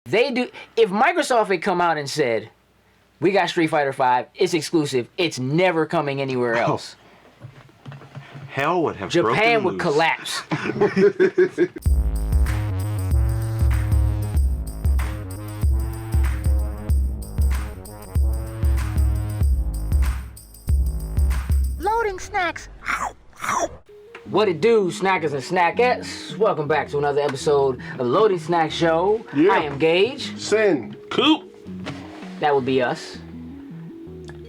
They do. If Microsoft had come out and said, "We got Street Fighter V, it's exclusive, it's never coming anywhere else," hell would have Japan broken would loose. collapse. Loading snacks. What it do, snackers and snackettes? Welcome back to another episode of the Loading Snack Show. Yeah. I am Gage. Sin. Coop. That would be us.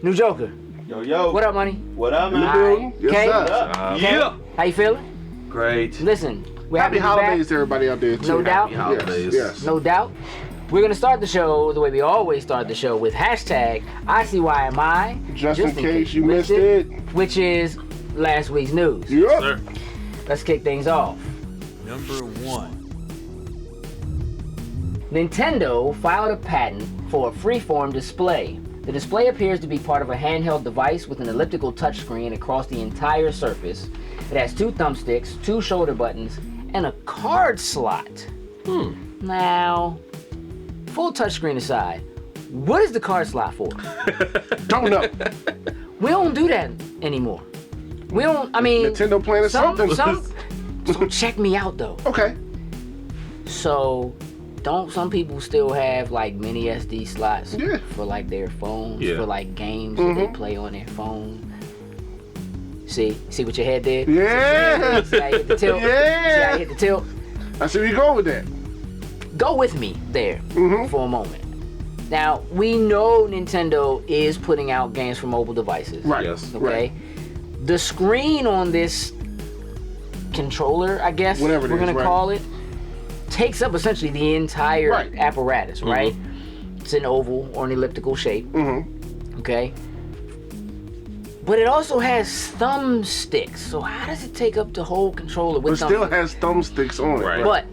New Joker. Yo. What up, money? What up, In the man? building. Yes, Okay. sir. Yeah. How you feeling? Great. Listen, we're Happy happy to be holidays back. to everybody out there, too. No doubt. Happy holidays. Yes. No doubt. We're gonna start the show the way we always start the show with hashtag ICYMI. Just in case you missed it. Which is last week's news. Yep. Sir. Let's kick things off. Number 1. Nintendo filed a patent for a freeform display. The display appears to be part of a handheld device with an elliptical touchscreen across the entire surface. It has 2 thumbsticks, 2 shoulder buttons, and a card slot. Now, full touchscreen aside, what is the card slot for? Don't know. We don't do that anymore. We don't, I mean... Nintendo playing something. So check me out, though. Okay. So, don't some people still have like mini SD slots Yeah. for like their phones, Yeah. for like games that they play on their phone? See what your head did? Yeah. See how you hit the tilt? Yeah. See how you hit the tilt? I see where you go with that. Go with me there for a moment. Now, we know Nintendo is putting out games for mobile devices. Right. Yes. Okay? Right. The screen on this controller, I guess Whatever it we're is, gonna right. call it, takes up essentially the entire Right. apparatus, right? It's an oval or an elliptical shape, okay? But it also has thumbsticks. So how does it take up the whole controller But with still thumbsticks? has thumbsticks on it. Right. But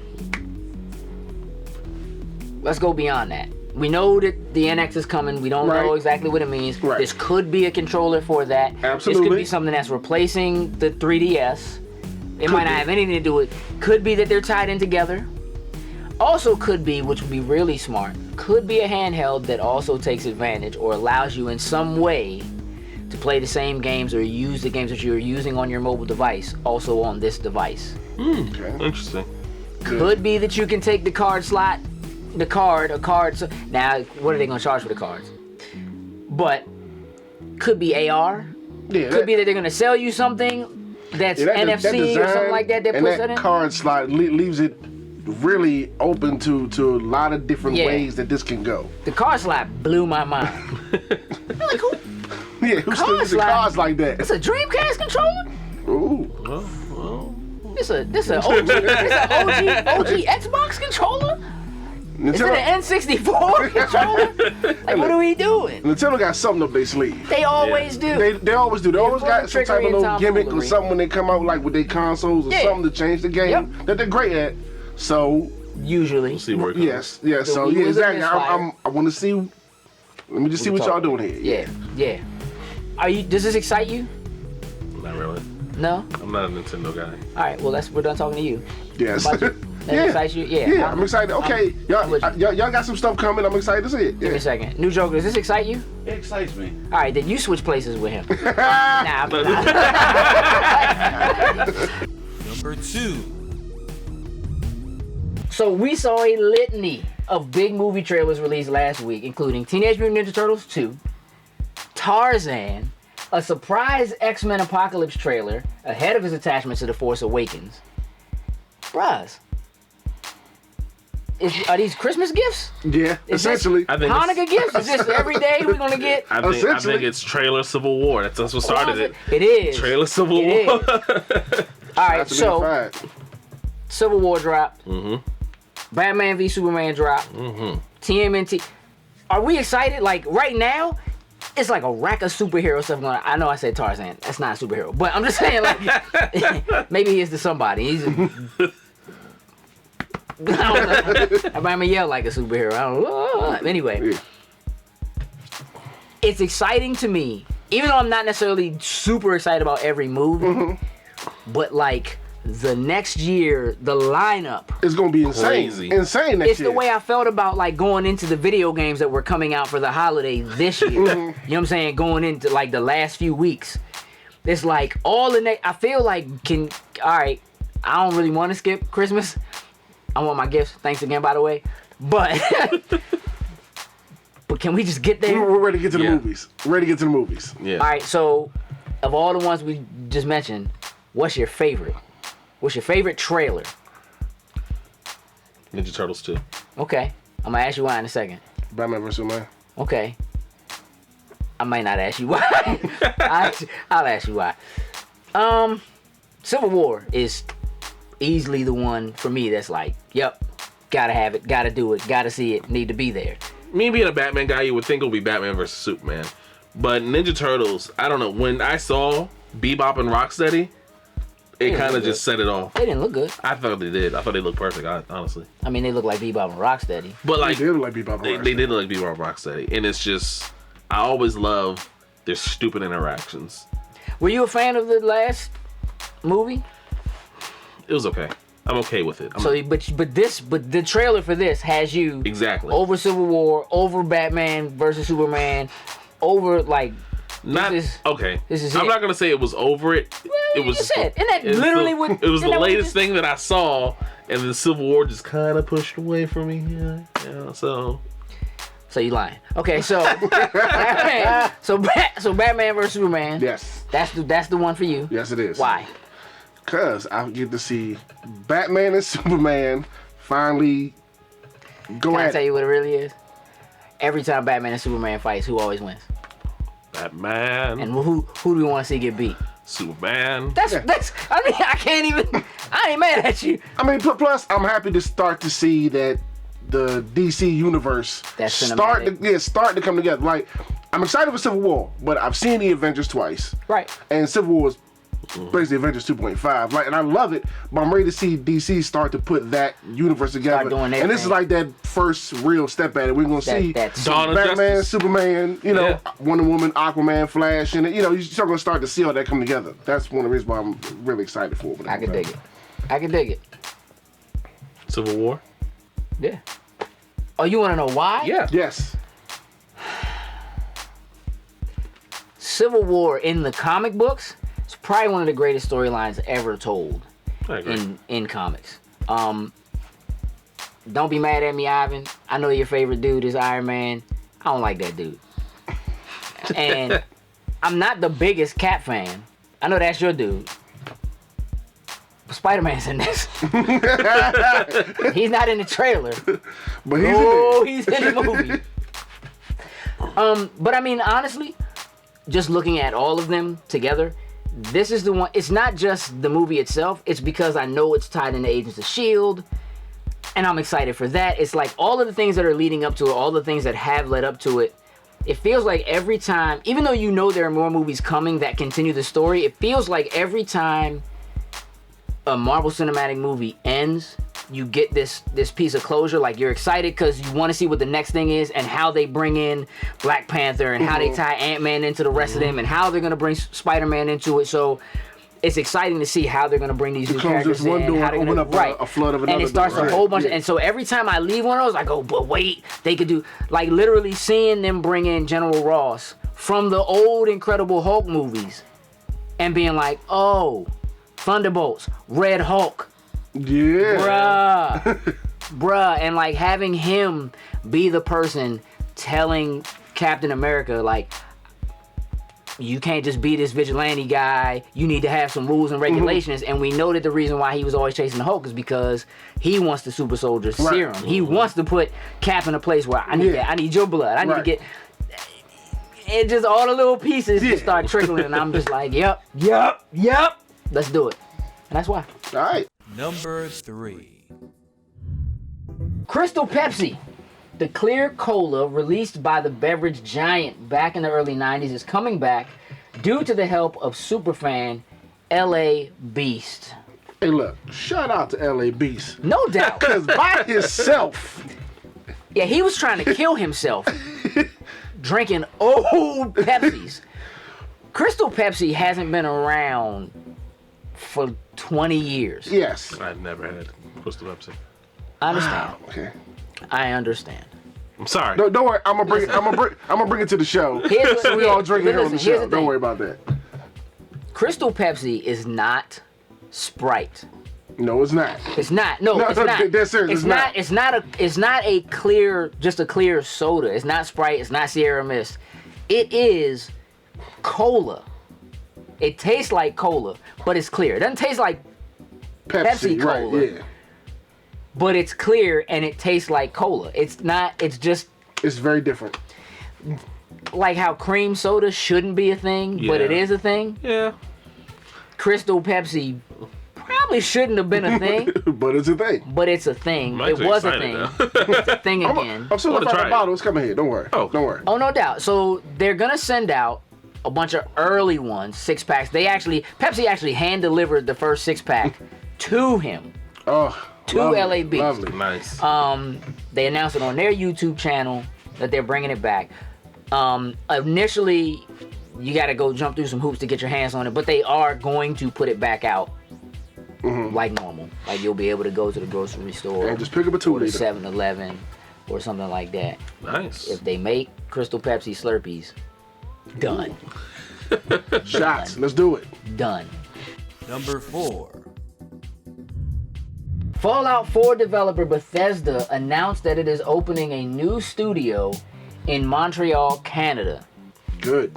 let's go beyond that. We know that the NX is coming. We don't know Right. exactly what it means. Right. This could be a controller for that. This could Absolutely. be something that's replacing the 3DS. It might not be. have anything to do with. Could be that they're tied in together. Also could be, which would be really smart, could be a handheld that also takes advantage or allows you in some way to play the same games or use the games that you're using on your mobile device also on this device. Okay. Interesting. Could be that you can take the card slot, a card. So now, what are they going to charge for the cards? But could be AR. Yeah. Could be that they're going to sell you something that's NFC or something like that. That and puts that that in. card slot leaves it really open to a lot of different Yeah. ways that this can go. The card slot blew my mind. I'm like, who? Yeah, who still uses slot? cards like that? It's a Dreamcast controller. Ooh. Well. This a OG Xbox controller. Is it an N64 controller? Like, what are we doing? Nintendo got something up their sleeve. They always do. They always do. They always full got of some type trickery of and little gimmick or tomfoolery. something when they come out like with their consoles or Yeah. something to change the game Yep. that they're great at. So Usually. We'll see where it goes. yes. The So Wii yeah, was a exactly. misfire. I want to see. Let me just see what y'all doing here. Yeah. Are you? Does this excite you? Not really. No. I'm not a Nintendo guy. All right. Well, we're done talking to you. Yes. About you? That excites you? Yeah. Yeah, I'm excited. Okay, I'm with you. y'all got some stuff coming. I'm excited to see it. Give me a second. New Joker, does this excite you? It excites me. All right, then you switch places with him. Nah. Number 2. So we saw a litany of big movie trailers released last week, including Teenage Mutant Ninja Turtles 2, Tarzan, a surprise X-Men Apocalypse trailer ahead of his attachment to The Force Awakens. Bruh, are these Christmas gifts? Yeah, Is essentially. I think Hanukkah gifts? Is this every day we're gonna get? I think Essentially. it's Trailer Civil War. That's what started it. It is. Trailer Civil It War. All right, That's so fine. Civil War dropped. Mhm. Batman v Superman dropped. TMNT. Are we excited? Like right now, it's like a rack of superhero stuff going on. I know I said Tarzan. That's not a superhero. But I'm just saying, like, maybe he is to somebody. He's I don't know. I'm gonna yell like a superhero. I don't know. Anyway, Yeah. it's exciting to me, even though I'm not necessarily super excited about every movie, but like the next year, the lineup. It's gonna be insane. Crazy. Insane next It's year. the way I felt about like going into the video games that were coming out for the holiday this year. You know what I'm saying? Going into like the last few weeks. It's like all the next. I feel like all right. I don't really want to skip Christmas. I want my gifts. Thanks again, by the way. But but can we just get there? We're ready to get to the Yeah. movies. Ready to get to the movies. Yeah. All right. So, of all the ones we just mentioned, what's your favorite? What's your favorite trailer? Ninja Turtles 2. Okay. I'm gonna ask you why in a second. Batman vs Superman. Okay. I might not ask you why. I'll ask you why. Civil War is easily the one for me that's like, yep, gotta have it, gotta do it, gotta see it, need to be there. Me being a Batman guy, you would think it would be Batman versus Superman. But Ninja Turtles, I don't know. When I saw Bebop and Rocksteady, it kind of just set it off. They didn't look good. I thought they did. I thought they looked perfect, honestly. I mean, they look like Bebop and Rocksteady. But like, They did look like Bebop and they Rocksteady. did look like Bebop and Rocksteady. And it's just, I always love their stupid interactions. Were you a fan of the last movie? It was okay. I'm okay with it. So, but the trailer for this has you Exactly. over Civil War, over Batman versus Superman, over like Not this is- okay. this is I'm it. not gonna say it was over it. It was. you said, and that it's literally the, would. It was isn't the that what you latest just- thing that I saw, and the Civil War just kind of pushed away from me. Yeah. So So you lying? Okay, so Batman, so Batman versus Superman. Yes. That's the one for you. Yes, it is. Why? Because I get to see Batman and Superman finally go Can I at tell it. you what it really is? Every time Batman and Superman fights, who always wins? Batman, And who do we want to see get beat? Superman. That's I mean, I can't even. I ain't mad at you. I mean, plus, I'm happy to start to see that the DC universe That's start cinematic. to come together. Like, I'm excited for Civil War, but I've seen the Avengers twice. Right. And Civil War is basically Avengers 2.5. Like, and I love it, but I'm ready to see DC start to put that universe together. doing their and this is thing. like that first real step at it. We're gonna see that's Dawn of Batman, Justice. Superman, you know, Yeah. Wonder Woman, Aquaman, Flash, and you know, you're still gonna start to see all that come together. That's one of the reasons why I'm really excited for it. I can dig it. I can dig it. Civil War. Yeah. Oh, you want to know why? Yeah. Yes. Civil War in the comic books is probably one of the greatest storylines ever told I agree. in comics. Don't be mad at me, Ivan. I know your favorite dude is Iron Man. I don't like that dude. And I'm not the biggest Cap fan. I know that's your dude. Spider-Man's in this. He's not in the trailer. But he's Oh, in he's in the movie. But I mean, honestly, just looking at all of them together, this is the one. It's not just the movie itself. It's because I know it's tied into Agents of S.H.I.E.L.D., and I'm excited for that. It's like all of the things that are leading up to it, all the things that have led up to it. It feels like every time, even though you know there are more movies coming that continue the story, it feels like every time a Marvel Cinematic movie ends, you get this piece of closure. Like, you're excited because you want to see what the next thing is and how they bring in Black Panther and how they tie Ant-Man into the rest of them and how they're going to bring Spider-Man into it. So it's exciting to see how they're going to bring these new close characters this one in. door How they're and gonna, open up a flood of And another it starts door. a whole bunch. Yeah. And so every time I leave one of those, I go, but wait, they could do, like, literally seeing them bring in General Ross from the old Incredible Hulk movies and being like, oh, Thunderbolts, Red Hulk, Yeah. bruh, and like having him be the person telling Captain America, like, you can't just be this vigilante guy, you need to have some rules and regulations. And we know that the reason why he was always chasing the Hulk is because he wants the super soldier serum. He wants to put Cap in a place where I need that, I need your blood, I need to get it. Just all the little pieces just start trickling, and I'm just like, yep, let's do it. And that's why. All right. Number 3. Crystal Pepsi, the clear cola released by the beverage giant back in the early 90s, is coming back due to the help of superfan LA Beast. Hey, look. Shout out to LA Beast. No doubt. Because by himself, Yeah, he was trying to kill himself drinking old Pepsis. Crystal Pepsi hasn't been around for 20 years. Yes. I've never had Crystal Pepsi. I understand. Okay. I understand. I'm sorry. No, don't worry. I'm gonna bring it to the show. Here's what- So we all drink it here on the listen, here's show. the Don't thing. worry about that. Crystal Pepsi is not Sprite. No, it's not. It's not. No, it's not. That's serious. It's not. It's not a. It's not a clear, just a clear soda. It's not Sprite. It's not Sierra Mist. It is cola. It tastes like cola, but it's clear. It doesn't taste like Pepsi Cola. Right, yeah. but it's clear and it tastes like cola. It's not, it's just It's very different. like how cream soda shouldn't be a thing, but it Yeah. is a thing. Yeah. Crystal Pepsi probably shouldn't have been a thing, But it's a thing. but it's a thing. I'm It actually was a excited thing. now. It's a thing again. I'm still wanna gonna find try the it. bottle. It's coming here. Don't worry. Oh. Don't worry. Oh, no doubt. So they're gonna send out a bunch of early ones, 6-packs. Pepsi actually hand delivered the first 6-pack to him. Oh, To lovely, LA Beats. Lovely. Nice. They announced it on their YouTube channel that they're bringing it back. Initially, you got to go jump through some hoops to get your hands on it, but they are going to put it back out like normal. Like you'll be able to go to the grocery store And just pick up a 2 or the liter. 7-Eleven or something like that. Nice. If they make Crystal Pepsi Slurpees, done. Shots. Let's do it. Done. Number 4. Fallout 4 developer Bethesda announced that it is opening a new studio in Montreal, Canada. Good.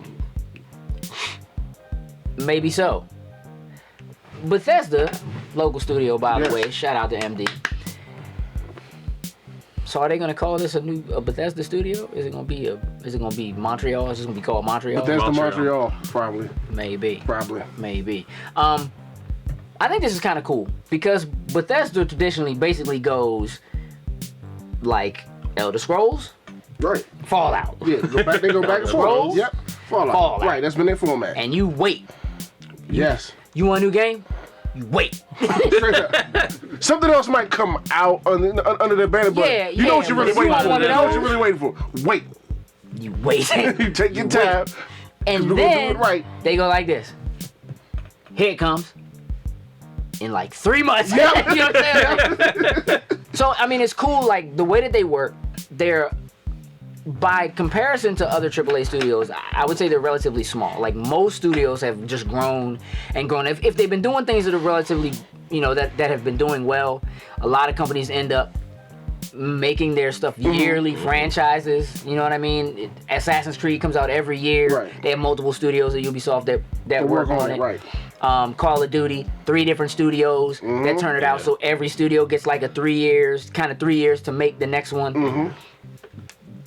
Maybe so. Bethesda, local studio by Yes. the way, shout out to MD. So are they gonna call this a Bethesda studio? Is it gonna be Montreal? Is it gonna be called Montreal? Bethesda Montreal. Montreal. Probably. Maybe. Probably. I think this is kind of cool because Bethesda traditionally basically goes like Elder Scrolls, Right. Fallout, Yeah. They go back and forth. Scrolls? Yep. Fallout. Fallout. Right. That's been their format. and you wait. Yes. You want a new game? You wait. Straight up. Something else might come out under the banner, but Yeah, you know what you're but really if you waiting want for. one You of know what you're those- really waiting for. Wait. You wait. You take your time. And we're gonna do then it right. they go like this. Here it comes. In like 3 months. Yep. You know what I'm saying? So, I mean, it's cool. Like, the way that they work, they're, by comparison to other AAA studios, I would say they're relatively small. Like, most studios have just grown and grown. If they've been doing things that are relatively, that have been doing well, a lot of companies end up making their stuff yearly franchises. You know what I mean? Assassin's Creed comes out every year. Right. They have multiple studios at Ubisoft that work on it. Right. Call of Duty, 3 different studios that turn it out. So every studio gets like a 3 years to make the next one.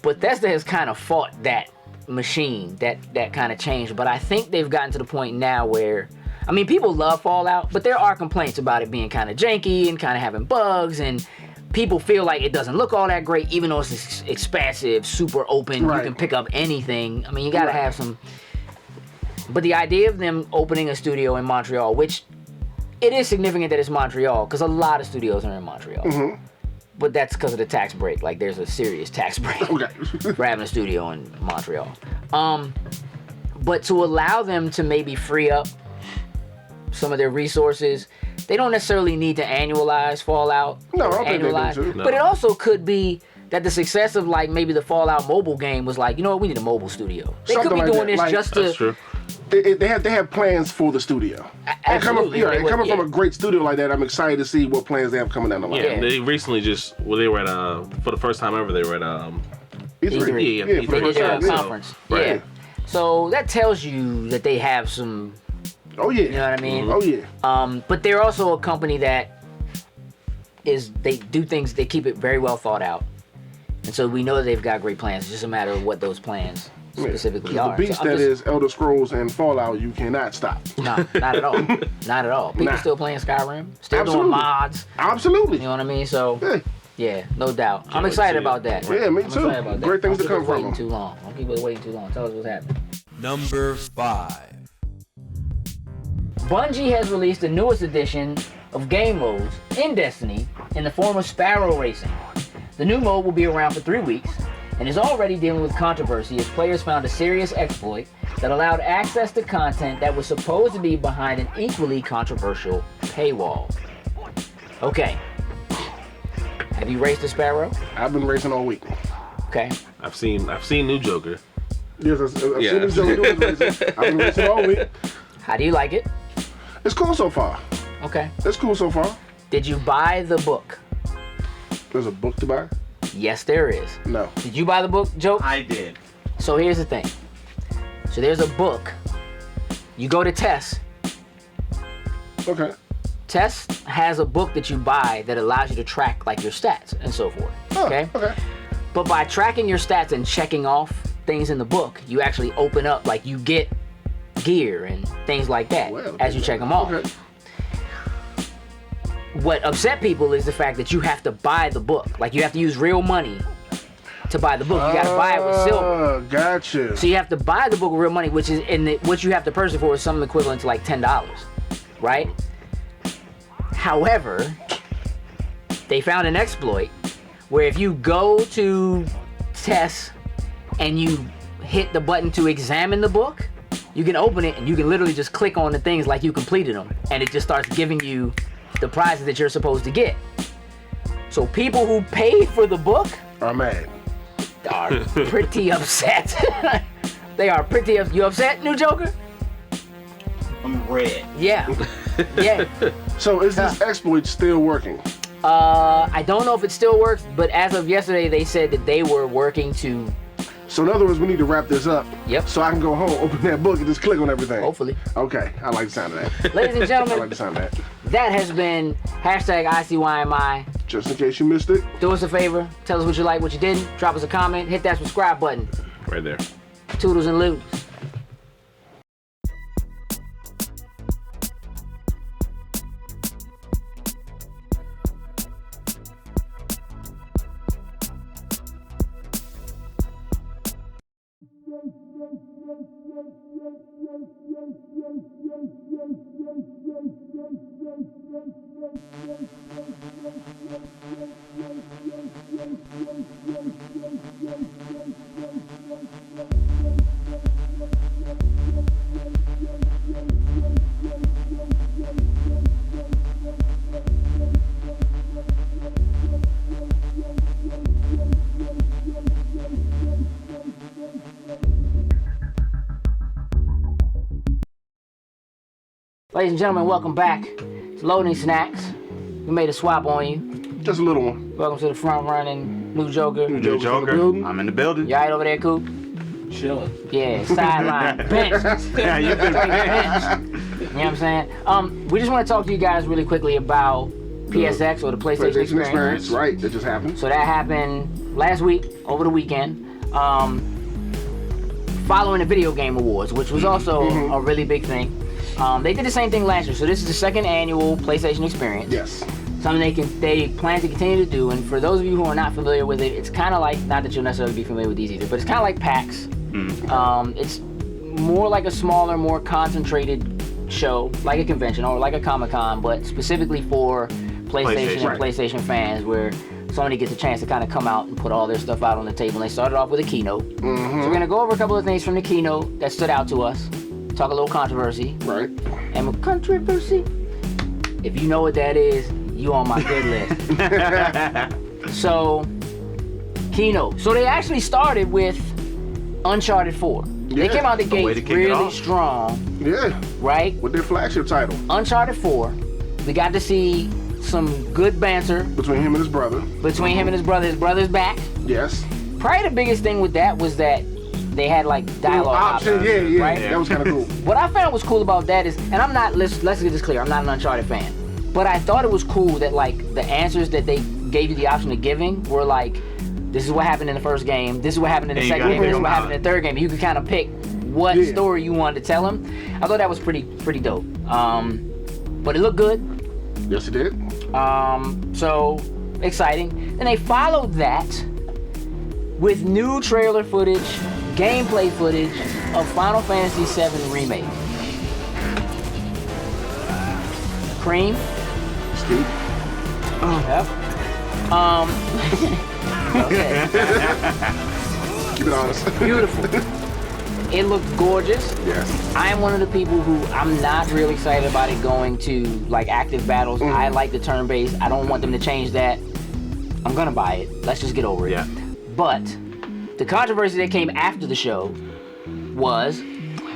Bethesda has kind of fought that machine, that kind of change. But I think they've gotten to the point now where, I mean, people love Fallout, but there are complaints about it being kind of janky and kind of having bugs, and people feel like it doesn't look all that great, even though it's expansive, super open. Right. You can pick up anything. I mean, you got to Right. have some. But the idea of them opening a studio in Montreal, which it is significant that it's Montreal, because a lot of studios are in Montreal. But that's because of the tax break. Like, there's a serious tax break Okay. for having a studio in Montreal. But to allow them to maybe free up some of their resources, they don't necessarily need to annualize Fallout. No, I or don't think they do, annualize. too. No. But it also could be that the success of like maybe the Fallout mobile game was like, you know what, we need a mobile studio. They Something could be like doing that, this like- just to. That's true. They have plans for the studio. And Absolutely. coming, They would, coming from yeah. a great studio like that, I'm excited to see what plans they have coming down the line. Yeah, Yeah. they recently they were at for the first time ever, they were at E3. Yeah, They for the did first their time, yeah. conference. Right. Yeah. So that tells you that they have some, Oh yeah. you know what I mean? Oh yeah. But they're also a company that they do things, they keep it very well thought out. And so we know that they've got great plans. It's just a matter of what those plans specifically are. The beast So I'm that just- is Elder Scrolls and Fallout, you cannot stop. No, not at all. Not at all. People Nah. still playing Skyrim, still Absolutely. doing mods. Absolutely. You know what I mean? So, Yeah. yeah, no doubt. I'm wait to excited see about it. that. Yeah, me I'm too. excited about that. Great things Don't to come keep us from waiting them. too long. Don't keep us waiting too long. Tell us what's happening. Number 5. Bungie has released the newest edition of game modes in Destiny in the form of Sparrow Racing. The new mode will be around for 3 weeks and is already dealing with controversy as players found a serious exploit that allowed access to content that was supposed to be behind an equally controversial paywall. Okay. Have you raced a sparrow? I've been racing all week. Okay. I've seen New Joker. Yes, I've seen this Joker doing racing. I've been racing all week. How do you like it? It's cool so far. Okay. It's cool so far. Did you buy the book? There's a book to buy? Yes, there is. No. Did you buy the book, Joe? I did. So here's the thing. So there's a book. You go to Tess. Okay. Tess has a book that you buy that allows you to track like your stats and so forth. Oh, Okay? Okay. But by tracking your stats and checking off things in the book, you actually open up, like you get gear and things like that Well, as you check them off. Okay. What upset people is the fact that you have to buy the book. Like you have to use real money to buy the book. You gotta buy it with silver. Gotcha. So you have to buy the book with real money, which is what you have to purchase for is something equivalent to like $10, right? However, they found an exploit where if you go to Tess and you hit the button to examine the book, you can open it and you can literally just click on the things like you completed them, and it just starts giving you the prizes that you're supposed to get. So people who pay for the book I'm mad. are pretty upset. They are pretty upset. You upset, New Joker? I'm red. Yeah. Yeah. So is this exploit still working? I don't know if it still works, but as of yesterday, they said that they were working to, So in other words, we need to wrap this up. Yep. So I can go home, open that book, and just click on everything. hopefully. Okay. I like the sound of that. Ladies and I like gentlemen, the sound of that. that has been hashtag ICYMI. Just in case you missed it. Do us a favor. Tell us what you like, what you didn't. Drop us a comment. Hit that subscribe button. Right there. Toodles and looters. Ladies and gentlemen, welcome back to Loading Snacks. We made a swap on you. Just a little one. Welcome to the front running New Joker. New New Joker. Joker. I'm in the building. You alright over there, Coop? Chilling. Yeah, sideline, bench. Yeah, you've been You know what I'm saying? We just want to talk to you guys really quickly about PSX or the PlayStation Experience. Right, that just happened. So that happened last week, over the weekend, following the Video Game Awards, which was also a really big thing. They did the same thing last year, so this is the second annual PlayStation Experience. Yes. Something they plan to continue to do, and for those of you who are not familiar with it, it's kind of like, not that you'll necessarily be familiar with these either, but it's kind of like PAX. It's more like a smaller, more concentrated show, like a convention or like a Comic-Con, but specifically for PlayStation and right. PlayStation fans, where Sony gets a chance to kind of come out and put all their stuff out on the table. And they started off with a keynote. So we're gonna go over a couple of things from the keynote that stood out to us, talk a little controversy. Right. And with controversy, if you know what that is, you on my good list. So, keynote. So they actually started with Uncharted 4. They Yeah, came out the way to gates kick it really off. strong, Yeah. right? With their flagship title. Uncharted 4. We got to see some good banter Between him and his brother. between him and his brother. His brother's back. Yes. Probably the biggest thing with that was that they had like dialogue Option. options, Yeah. right? That was kind of cool. What I found was cool about that is, and I'm not, let's get this clear, I'm not an Uncharted fan, but I thought it was cool that like the answers that they gave you the option of giving were like, this is what happened in the first game, this is what happened in the And you second gotta game, pick this is them what out. happened in the third game. You could kind of pick what Yeah. story you wanted to tell them. I thought that was pretty dope. But it looked good. Yes, it did. So exciting. Then they followed that with new trailer footage, gameplay footage of Final Fantasy VII Remake. Cream. Steve. Yep. Okay. Keep it honest. Beautiful. It looked gorgeous. Yes. I am one of the people who I'm not really excited about it going to like active battles. I like the turn-based. I don't want them to change that. I'm gonna buy it. Let's just get over it. Yeah. But the controversy that came after the show was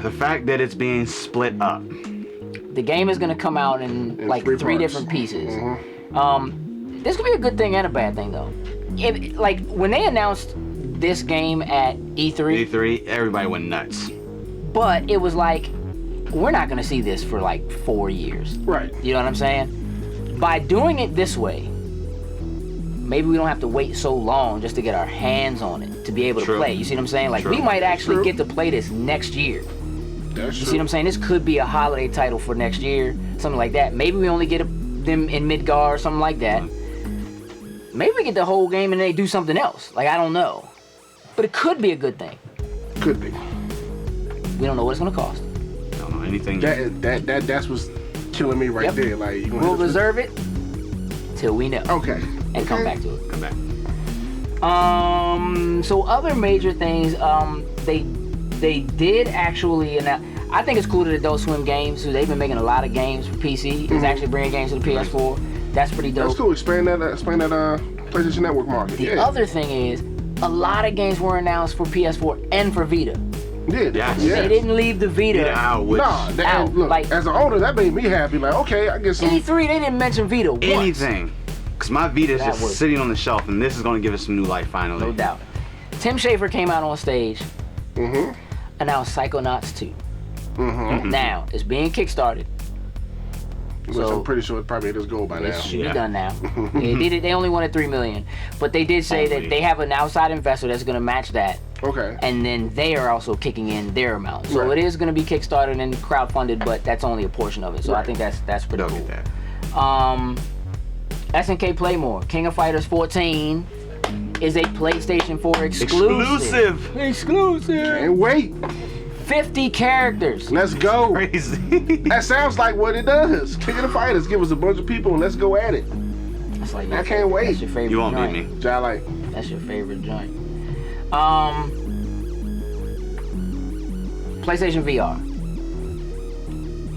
The fact that it's being split up. the game is gonna come out in like 3 three parts. different pieces. This could be a good thing and a bad thing though. Like when they announced this game at E3, E3, everybody went nuts. but it was like we're not gonna see this for like 4 years. Right. You know what I'm saying? By doing it this way, maybe we don't have to wait so long just to get our hands on it to be able to True. play. You see what I'm saying? Like True. we might actually True. get to play this next year. That's You true. see what I'm saying? This could be a holiday title for next year, something like that. Maybe we only get them in Midgar or something like that. Maybe we get the whole game and they do something else. Like, I don't know. But it could be a good thing. Could be. We don't know what it's going to cost. I don't know anything. That's what's killing me right Yep. there. Like, you gonna We'll hit us with- reserve it till we know Okay. and come back to it. Come back. So other major things, they did actually announce. I think it's cool that Adult Swim Games, who they've been making a lot of games for PC, is actually bringing games to the PS4. That's pretty dope. That's cool. Explain that PlayStation Network market. The Yeah. other thing is, a lot of games were announced for PS4 and for Vita. Yeah. Yes. Yeah. They didn't leave the Vita. Get out, which Nah, Out, look, like- as an owner, that made me happy. Like, okay, I get some. E3, they didn't mention Vita once. anything. Because my Vita is That just was- sitting on the shelf, and this is going to give us some new life finally. No doubt. Tim Schafer came out on stage, Mm-hmm. announced Psychonauts 2. Mm-hmm. Now, it's being kickstarted. Which So- I'm pretty sure it probably is gold by now. It should Yeah. be done now. They only wanted $3 million, but they did say that Only. they have an outside investor that's going to match that, Okay. and then they are also kicking in their amount. So Right. it is going to be kickstarted and crowdfunded, but that's only a portion of it. So I Right. think that's pretty They'll cool. get that. SNK Playmore, King of Fighters 14 is a PlayStation 4 exclusive. Exclusive. And wait, 50 characters. let's go. Crazy. That sounds like what it does. King of the Fighters, give us a bunch of people and let's go at it. That's like I can't wait. That's your favorite You won't joint. beat me. Jai like, That's your favorite joint. PlayStation VR.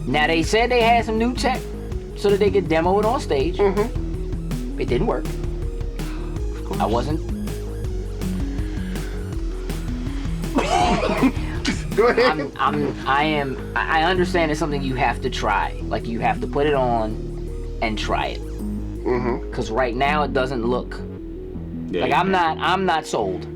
Now they said they had some new tech so that they could demo it on stage. It didn't work. I wasn't. go ahead. I understand it's something you have to try. Like you have to put it on and try it. Cause right now it doesn't look Yeah, like you I'm can. not sold.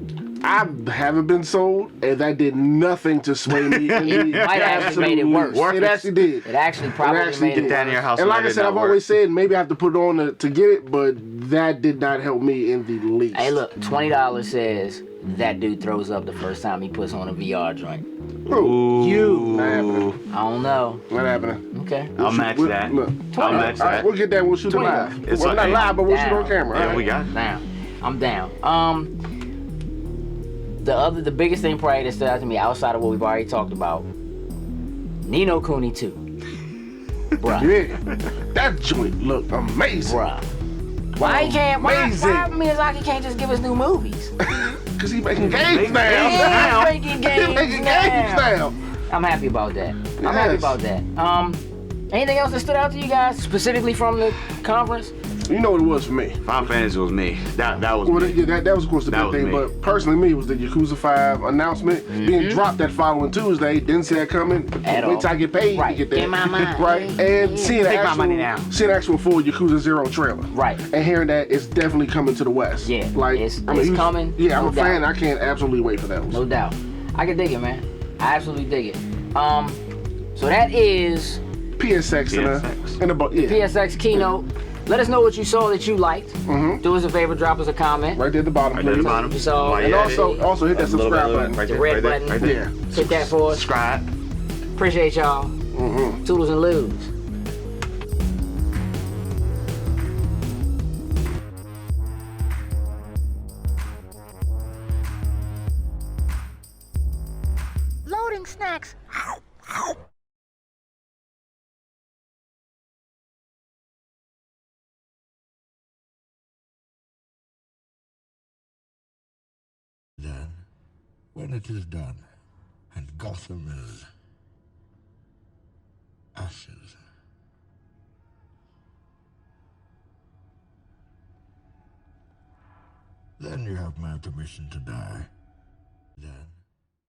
I haven't been sold, and that did nothing to sway me. It might have actually made it worse. It actually did. It actually probably actually made did. it Down worse. in your house. And like I let it said, not I've work. always said maybe I have to put it on to get it, but that did not help me in the least. Hey, look, $20 says that dude throws up the first time he puts on a VR joint. Who? You. Not happening. I don't know. Not happening. Okay. I'll match We'll- that. Look. I'll match All right, that. we'll get that. We'll shoot it $20. live. It's Well, not okay. live, but we'll shoot it on Down. camera. Yeah, all right? we got it. Down. I'm down. The biggest thing probably that stood out to me outside of what we've already talked about, Nino Cooney 2. Bruh. Yeah. That joint looked amazing. Bruh. Why Amazing. Miyazaki can't just give us new movies? Because he's making games Making now. He's making He's games making now. games now. I'm happy about that. I'm happy Yes. about that. Anything else that stood out to you guys, specifically from the conference? You know what it was for me. Final Fantasy was me. That was Well, me. yeah, that was of course the That big was thing, me. but personally me it was the Yakuza 5 announcement being dropped that following Tuesday. Didn't see that coming. At Wait all. till I get paid Right. to get that. Get my money. right. And seeing the Take my actual, money now. seeing the actual full Yakuza 0 trailer. Right. And hearing that it's definitely coming to the West. Yeah, Like it's I'm a huge- coming, Yeah, I'm no a fan. doubt. I can't absolutely wait for those. No doubt. I can dig it, man. I absolutely dig it. So that is PSX PSX. and a yeah. PSX keynote. Let us know what you saw that you liked. Do us a favor, drop us a comment. Right there at the bottom, Right there at please. the bottom. You saw Why, and yeah, Also hit that A little subscribe bit, button. Right The there, red right there, button. right there. Yeah. Hit that for us. Subscribe. Appreciate y'all. Toodles and loos. Loading snacks. Then When it is done, and Gotham is ashes, then you have my permission to die.